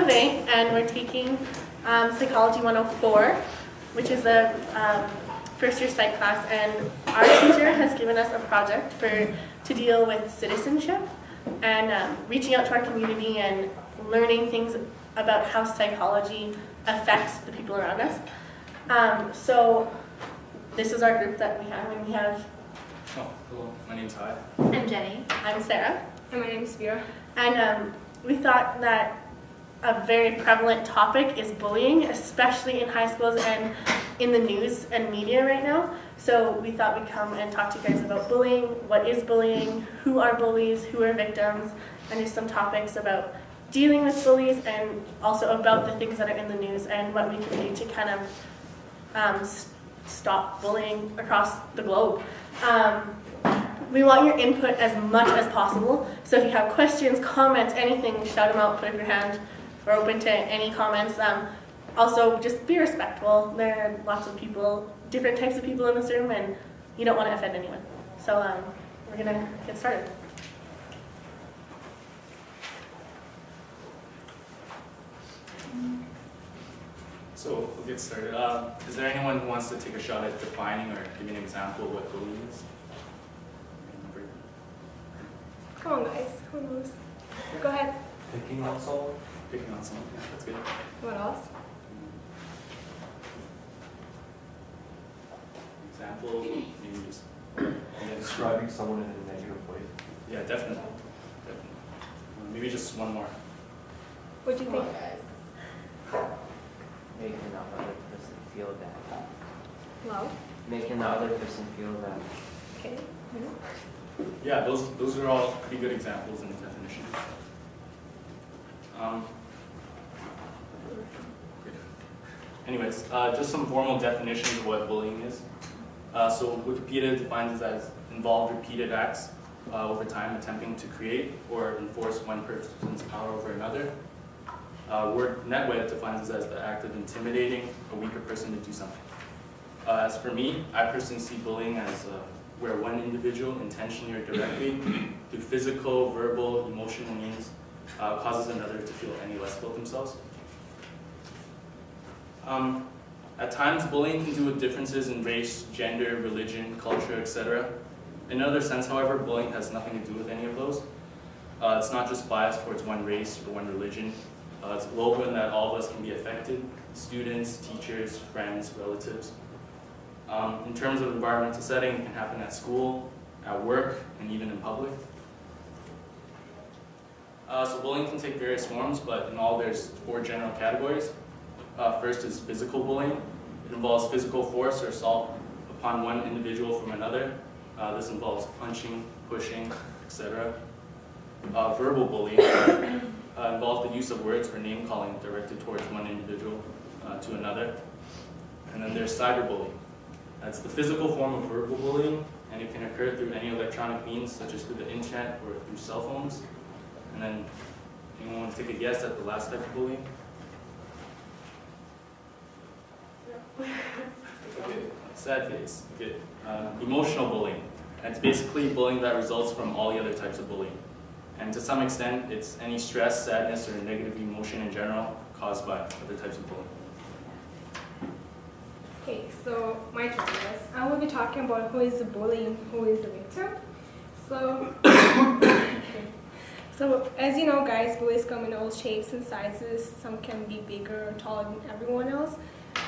Saturday, and we're taking Psychology 104, which is a first year psych class, and our teacher has given us a project to deal with citizenship and reaching out to our community and learning things about how psychology affects the people around us. So this is our group that we have, and we have... Oh, hello, my name's Hy. I'm Jenny. I'm Sarah. And my name is Vera. And we thought that a very prevalent topic is bullying, especially in high schools and in the news and media right now. So we thought we'd come and talk to you guys about bullying, what is bullying, who are bullies, who are victims, and just some topics about dealing with bullies and also about the things that are in the news and what we can do to kind of stop bullying across the globe. We want your input as much as possible. So if you have questions, comments, anything, shout them out, put up your hand. We're open to any comments. Also, just be respectful. There are lots of people, different types of people in this room, and you don't want to offend anyone. So we're going to get started. So we'll get started. Is there anyone who wants to take a shot at defining or giving an example of what bullying is? Come on, guys. Who knows? Go ahead. Picking on someone? Picking on someone, yeah, that's good. What else? Example, maybe just... Describing someone in a negative way. Yeah, definitely. Maybe just one more. What do you think? Making the other person feel bad. Well, Making the other person feel bad. okay. Yeah, those are all pretty good examples in the definition. Anyways, just some formal definitions of what bullying is. So Wikipedia defines it as involved repeated acts over time attempting to create or enforce one person's power over another. NetWeb defines it as the act of intimidating a weaker person to do something. As for me, I personally see bullying as where one individual intentionally or directly, through physical, verbal, emotional means, causes another to feel any less about themselves. At times, bullying can do with differences in race, gender, religion, culture, etc. In another sense, however, bullying has nothing to do with any of those. It's not just biased towards one race or one religion. It's global in that all of us can be affected: students, teachers, friends, relatives. In terms of environmental setting, it can happen at school, at work, and even in public. So bullying can take various forms, but in all there's 4 general categories. First is physical bullying. It involves physical force or assault upon one individual from another. This involves punching, pushing, etc. Verbal bullying involves the use of words or name calling directed towards one individual to another. And then there's cyberbullying. That's the physical form of verbal bullying, and it can occur through any electronic means, such as through the internet or through cell phones. And then, anyone want to take a guess at the last type of bullying? Okay, sad face. Okay. Emotional bullying. That's basically bullying that results from all the other types of bullying. And to some extent, it's any stress, sadness, or negative emotion in general caused by other types of bullying. Okay, so my turn, guys. I will be talking about who is the bully and who is the victim. So, so as you know, guys, bullies come in all shapes and sizes. Some can be bigger or taller than everyone else.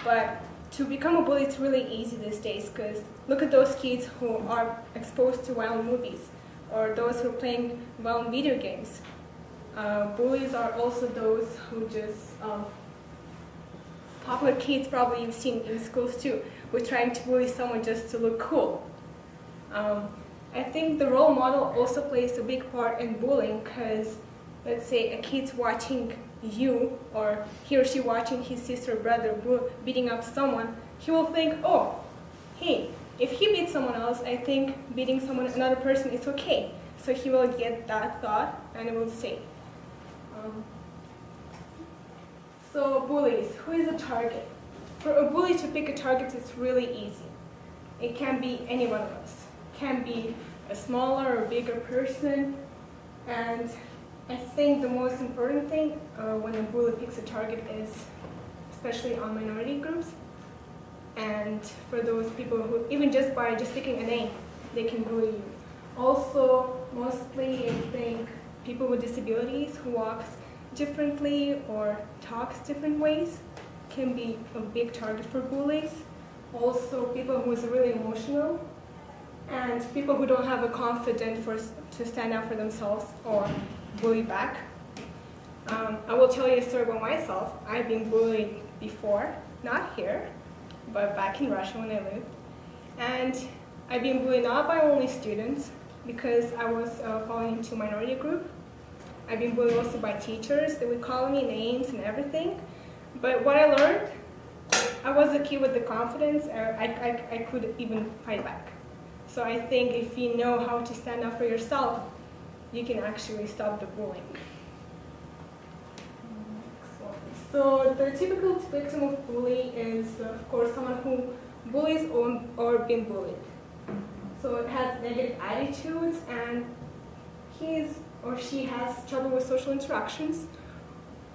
But to become a bully, it's really easy these days, because look at those kids who are exposed to violent movies, or those who are playing violent video games. Bullies are also those who just popular kids, probably you've seen in schools too, who are trying to bully someone just to look cool. I think the role model also plays a big part in bullying, because let's say a kid's watching you, or he or she watching his sister or brother beating up someone, he will think, oh, hey, if he beats someone else, I think beating another person is okay. So he will get that thought and it will stay. So bullies, who is a target? For a bully to pick a target, it's really easy. It can be any one of us. It can be a smaller or bigger person, and I think the most important thing when a bully picks a target is, especially on minority groups, and for those people who, even just by just picking a name, they can bully you. Also, mostly I think people with disabilities who walks differently or talks different ways can be a big target for bullies. Also, people who is really emotional and people who don't have a confidence to stand up for themselves or bully back. I will tell you a story about myself. I've been bullied before, not here, but back in Russia when I lived. And I've been bullied not by only students, because I was falling into a minority group. I've been bullied also by teachers. They would call me names and everything. But what I learned, I was a kid with the confidence, I could even fight back. So I think if you know how to stand up for yourself, you can actually stop the bullying. So the typical victim of bullying is, of course, someone who bullies or been bullied. So it has negative attitudes, and he or she has trouble with social interactions,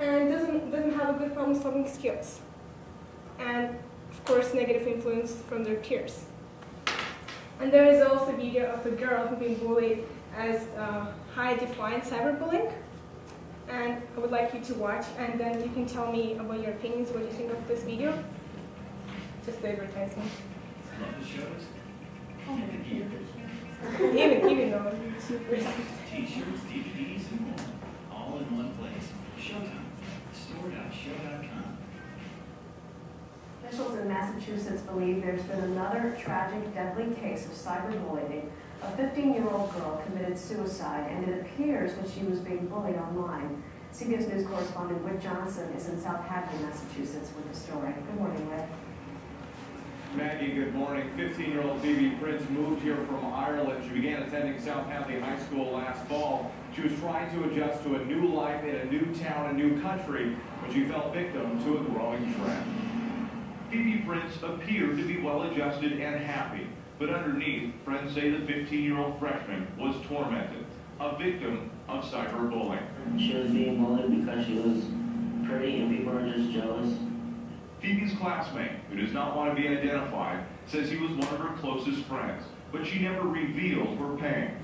and doesn't have a good problem-solving skills, and of course negative influence from their peers. And there is also a video of a girl who been bullied as high-defined cyberbullying, and I would like you to watch, and then you can tell me about your opinions, what you think of this video. Just the advertisement. Even though it's super. T-shirts, DVDs, and more, all in one place. Showtime. Store.show.com. Officials in Massachusetts believe there's been another tragic, deadly case of cyberbullying. A 15-year-old girl committed suicide, and it appears that she was being bullied online. CBS News correspondent Whit Johnson is in South Hadley, Massachusetts, with the story. Good morning, Whit. Maggie, good morning. 15-year-old Phoebe Prince moved here from Ireland. She began attending South Hadley High School last fall. She was trying to adjust to a new life in a new town, a new country, when she fell victim to a growing trend. Phoebe Prince appeared to be well-adjusted and happy, but underneath, friends say the 15-year-old freshman was tormented, a victim of cyberbullying. She was being bullied because she was pretty and people were just jealous. Phoebe's classmate, who does not want to be identified, says he was one of her closest friends, but she never revealed her pain.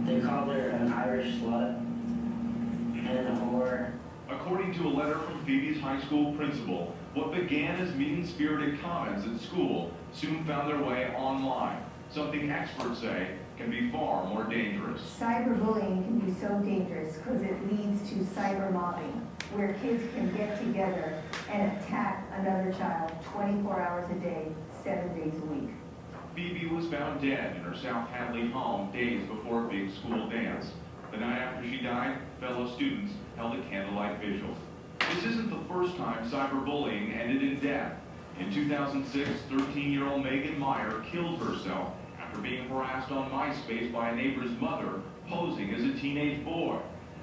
They called her an Irish slut and a whore. According to a letter from Phoebe's high school principal, what began as mean-spirited comments at school soon found their way online, something experts say can be far more dangerous. Cyberbullying can be so dangerous because it leads to cyber mobbing, where kids can get together and attack another child 24 hours a day, 7 days a week. Phoebe was found dead in her South Hadley home days before a big school dance. The night after she died, fellow students held a candlelight vigil. This isn't the first time cyberbullying ended in death. In 2006, 13-year-old Megan Meyer killed herself after being harassed on MySpace by a neighbor's mother posing as a teenage boy.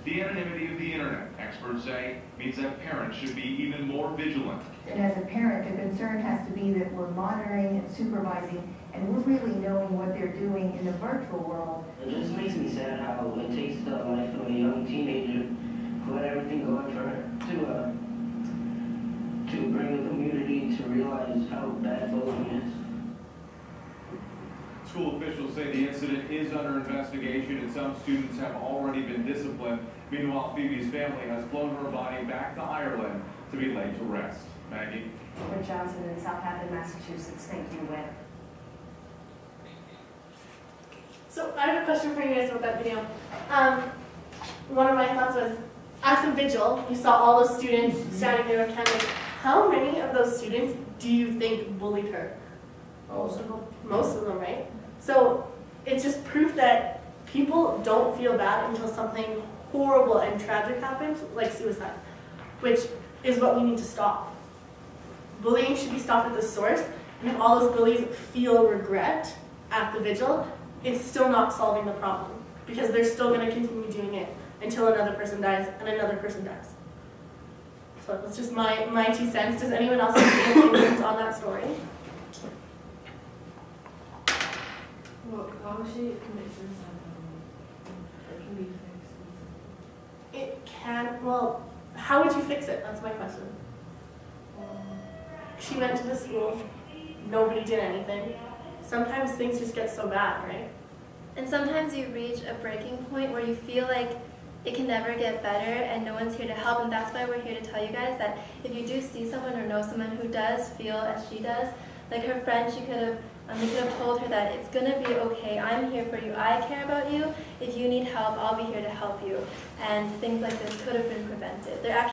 The anonymity of the internet, experts say, means that parents should be even more vigilant. And as a parent, the concern has to be that we're monitoring and supervising, and we're really knowing what they're doing in the virtual world. It just makes me sad how it takes the life of a young teenager who had everything going for her to bring the community to realize how bad bullying is. School officials say the incident is under investigation and some students have already been disciplined. Meanwhile, Phoebe's family has flown her body back to Ireland to be laid to rest. Maggie? Whit Johnson in South Hadley, Massachusetts. Thank you, Whit. So I have a question for you guys about that video. One of my thoughts was, at the vigil, you saw all those students standing there with candles. How many of those students do you think bullied her? Most of them. Most of them, right? So it's just proof that people don't feel bad until something horrible and tragic happens, like suicide, which is what we need to stop. Bullying should be stopped at the source, and if all those bullies feel regret at the vigil, it's still not solving the problem, because they're still going to continue doing it until another person dies and another person dies. So that's just my 2 cents. Does anyone else have any opinions on that story? Well, how she commits suicide, it can be fixed. how would you fix it? That's my question. She went to the school, nobody did anything. Sometimes things just get so bad, right? And sometimes you reach a breaking point where you feel like it can never get better and no one's here to help, and that's why we're here to tell you guys that if you do see someone or know someone who does feel as she does, like her friend, they could have told her that it's gonna be okay, I'm here for you, I care about you, if you need help, I'll be here to help you, and things like this could have been prevented. There